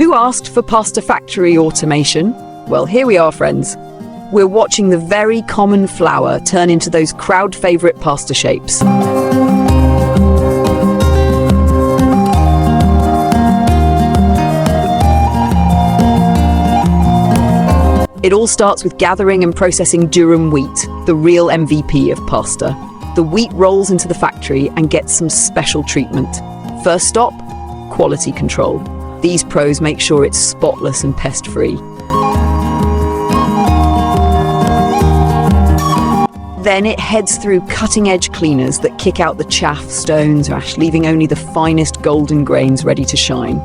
Who asked for pasta factory automation? Well, here we are, friends. We're watching the very common flour turn into those crowd favorite pasta shapes. It all starts with gathering and processing durum wheat, the real MVP of pasta. The wheat rolls into the factory and gets some special treatment. First stop, quality control. These pros make sure it's spotless and pest-free. Then it heads through cutting-edge cleaners that kick out the chaff, stones, ash, leaving only the finest golden grains ready to shine.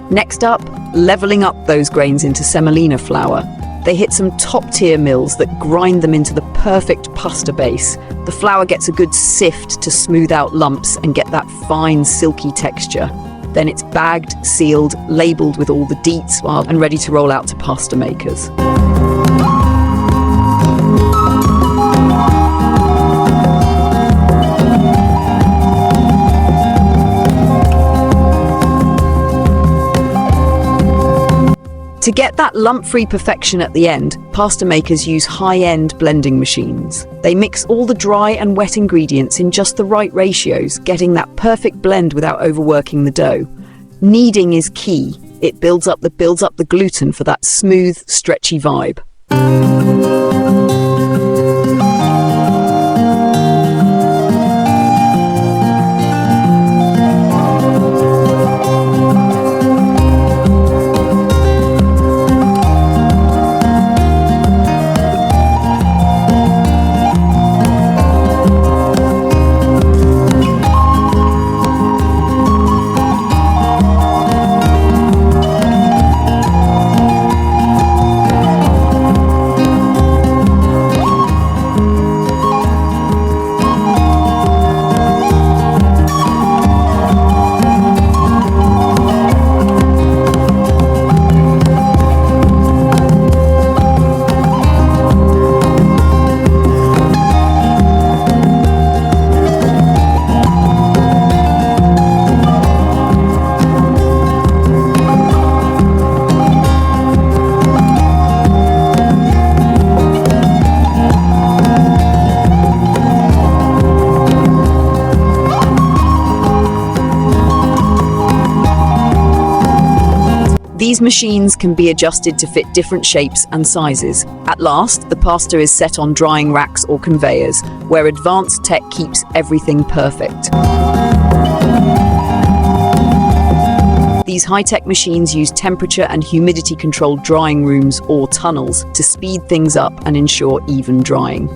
Next up, leveling up those grains into semolina flour. They hit some top-tier mills that grind them into the perfect pasta base. The flour gets a good sift to smooth out lumps and get that fine, silky texture. Then it's bagged, sealed, labelled with all the deets and ready to roll out to pasta makers. To get that lump-free perfection at the end, pasta makers use high-end blending machines. They mix all the dry and wet ingredients in just the right ratios, getting that perfect blend without overworking the dough. Kneading is key. It builds up the gluten for that smooth, stretchy vibe. These machines can be adjusted to fit different shapes and sizes. At last, the pasta is set on drying racks or conveyors, where advanced tech keeps everything perfect. These high-tech machines use temperature and humidity-controlled drying rooms or tunnels to speed things up and ensure even drying.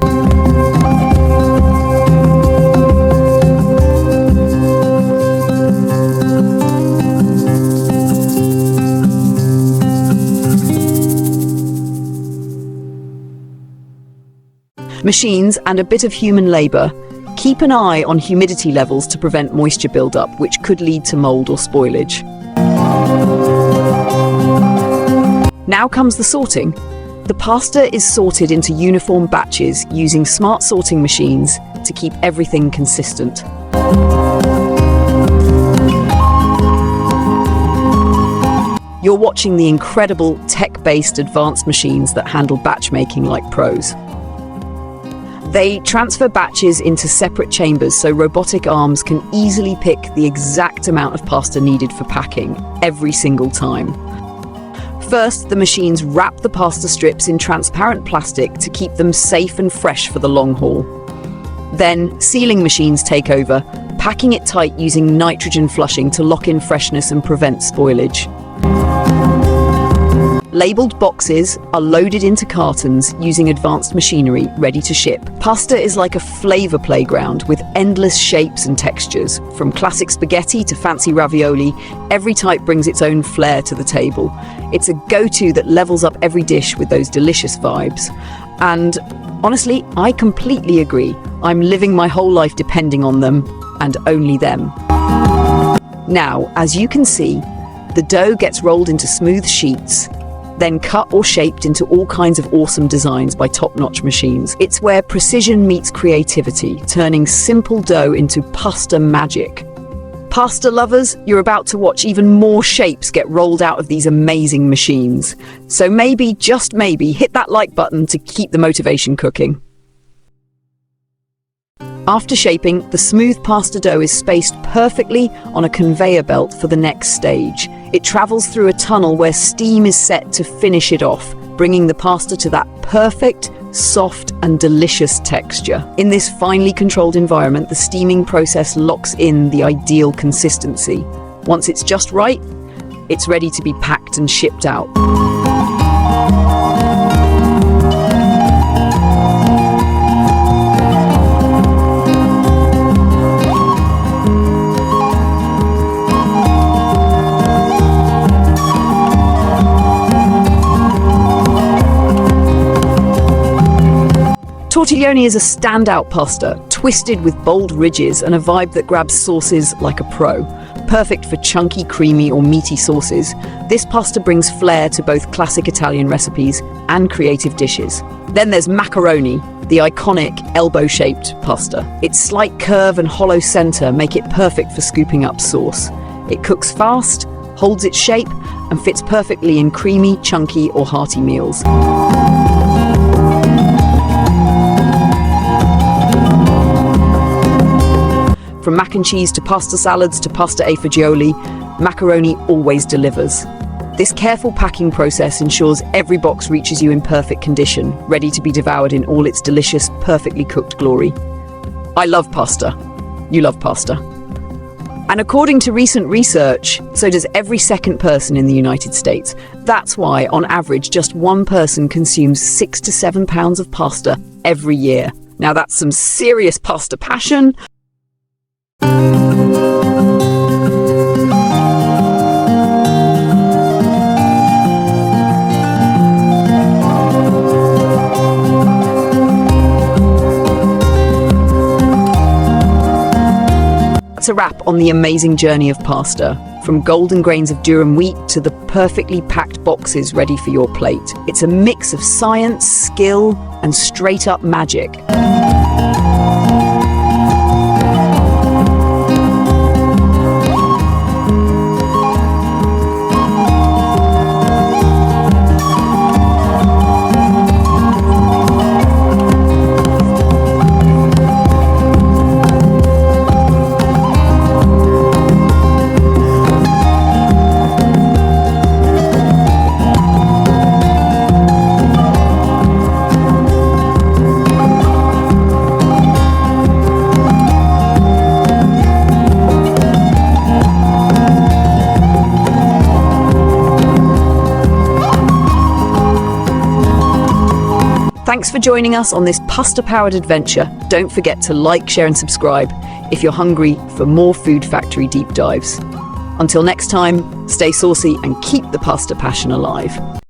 Machines and a bit of human labour. Keep an eye on humidity levels to prevent moisture buildup, which could lead to mould or spoilage. Now comes the sorting. The pasta is sorted into uniform batches using smart sorting machines to keep everything consistent. You're watching the incredible tech-based advanced machines that handle batch making like pros. They transfer batches into separate chambers so robotic arms can easily pick the exact amount of pasta needed for packing every single time. First, the machines wrap the pasta strips in transparent plastic to keep them safe and fresh for the long haul. Then, sealing machines take over, packing it tight using nitrogen flushing to lock in freshness and prevent spoilage. Labelled boxes are loaded into cartons using advanced machinery ready to ship. Pasta is like a flavour playground with endless shapes and textures. From classic spaghetti to fancy ravioli, every type brings its own flair to the table. It's a go-to that levels up every dish with those delicious vibes. And honestly, I completely agree. I'm living my whole life depending on them, and only them. Now, as you can see, the dough gets rolled into smooth sheets. then cut or shaped into all kinds of awesome designs by top-notch machines. It's where precision meets creativity, turning simple dough into pasta magic. Pasta lovers, you're about to watch even more shapes get rolled out of these amazing machines. So maybe, just maybe, hit that like button to keep the motivation cooking. After shaping, the smooth pasta dough is spaced perfectly on a conveyor belt for the next stage. It travels through a tunnel where steam is set to finish it off, bringing the pasta to that perfect, soft and delicious texture. In this finely controlled environment, the steaming process locks in the ideal consistency. Once it's just right, it's ready to be packed and shipped out. Tortiglione is a standout pasta, twisted with bold ridges and a vibe that grabs sauces like a pro. Perfect for chunky, creamy or meaty sauces, this pasta brings flair to both classic Italian recipes and creative dishes. Then there's macaroni, the iconic elbow-shaped pasta. Its slight curve and hollow center make it perfect for scooping up sauce. It cooks fast, holds its shape, and fits perfectly in creamy, chunky or hearty meals. From mac and cheese to pasta salads to pasta e fagioli, macaroni always delivers. This careful packing process ensures every box reaches you in perfect condition, ready to be devoured in all its delicious, perfectly cooked glory. I love pasta. You love pasta. And according to recent research, so does every second person in the United States. That's why, on average, just one person consumes 6 to 7 pounds of pasta every year. Now that's some serious pasta passion. That's a wrap on the amazing journey of pasta. From golden grains of durum wheat to the perfectly packed boxes ready for your plate. It's a mix of science, skill, and straight-up magic. Thanks for joining us on this pasta-powered adventure. Don't forget to like, share and subscribe if you're hungry for more Food Factory deep dives. Until next time, stay saucy and keep the pasta passion alive.